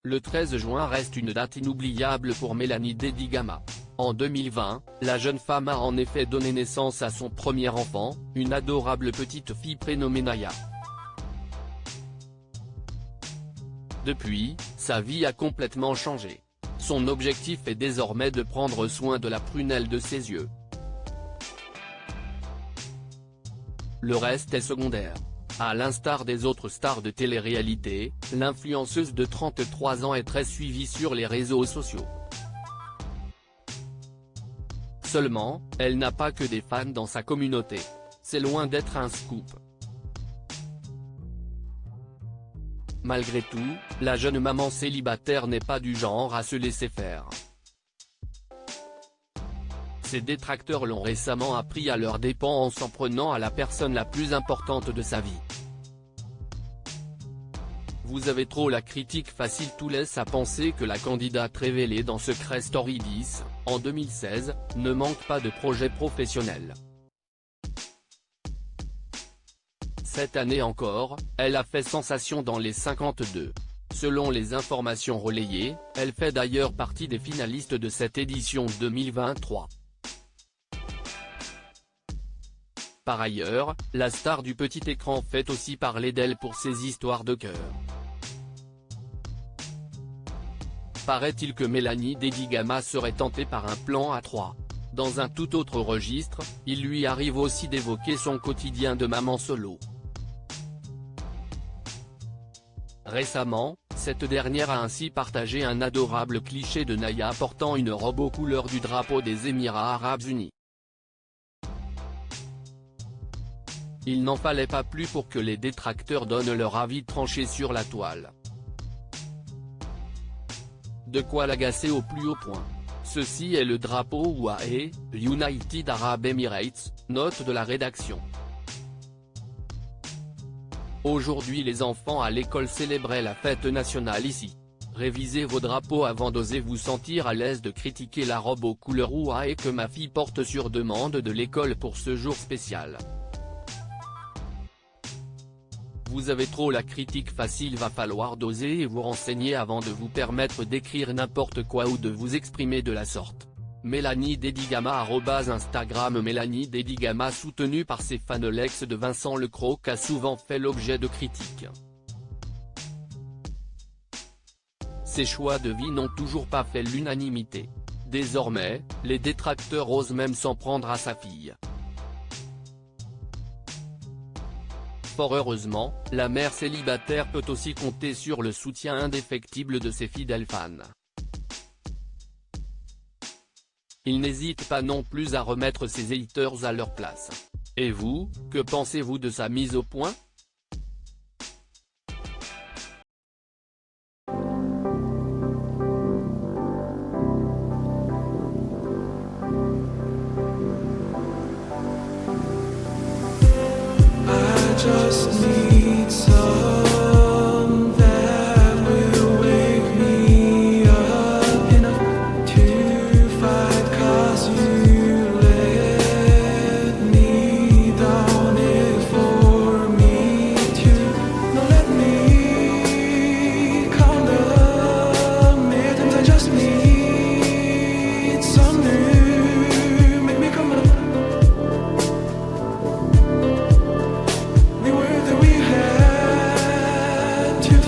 Le 13 juin reste une date inoubliable pour Mélanie Dedigama. En 2020, la jeune femme a en effet donné naissance à son premier enfant, une adorable petite fille prénommée Naya. Depuis, sa vie a complètement changé. Son objectif est désormais de prendre soin de la prunelle de ses yeux. Le reste est secondaire. À l'instar des autres stars de télé-réalité, l'influenceuse de 33 ans est très suivie sur les réseaux sociaux. Seulement, elle n'a pas que des fans dans sa communauté. C'est loin d'être un scoop. Malgré tout, la jeune maman célibataire n'est pas du genre à se laisser faire. Ses détracteurs l'ont récemment appris à leurs dépens en s'en prenant à la personne la plus importante de sa vie. Vous avez trop la critique facile. Tout laisse à penser que la candidate révélée dans Secret Story 10, en 2016, ne manque pas de projets professionnels. Cette année encore, elle a fait sensation dans les 52. Selon les informations relayées, elle fait d'ailleurs partie des finalistes de cette édition 2023. Par ailleurs, la star du petit écran fait aussi parler d'elle pour ses histoires de cœur. Paraît-il que Mélanie Dedigama serait tentée par un plan à 3. Dans un tout autre registre, il lui arrive aussi d'évoquer son quotidien de maman solo. Récemment, cette dernière a ainsi partagé un adorable cliché de Naya portant une robe aux couleurs du drapeau des Émirats Arabes Unis. Il n'en fallait pas plus pour que les détracteurs donnent leur avis tranché sur la toile. De quoi l'agacer au plus haut point. Ceci est le drapeau UAE, United Arab Emirates, note de la rédaction. Aujourd'hui les enfants à l'école célébraient la fête nationale ici. Révisez vos drapeaux avant d'oser vous sentir à l'aise de critiquer la robe aux couleurs UAE que ma fille porte sur demande de l'école pour ce jour spécial. Vous avez trop la critique facile. Va falloir doser et vous renseigner avant de vous permettre d'écrire n'importe quoi ou de vous exprimer de la sorte. Mélanie Dedigama @Instagram Mélanie Dedigama soutenue par ses fans. L'ex de Vincent Lecroc a souvent fait l'objet de critiques. Ses choix de vie n'ont toujours pas fait l'unanimité. Désormais, les détracteurs osent même s'en prendre à sa fille. Fort heureusement, la mère célibataire peut aussi compter sur le soutien indéfectible de ses fidèles fans. Il n'hésite pas non plus à remettre ses haters à leur place. Et vous, que pensez-vous de sa mise au point ? Just need some that will wake me up enough to fight, 'cause you let me down it for me to. Now let me count the minutes. I just need some new, make me come up. We were that we had to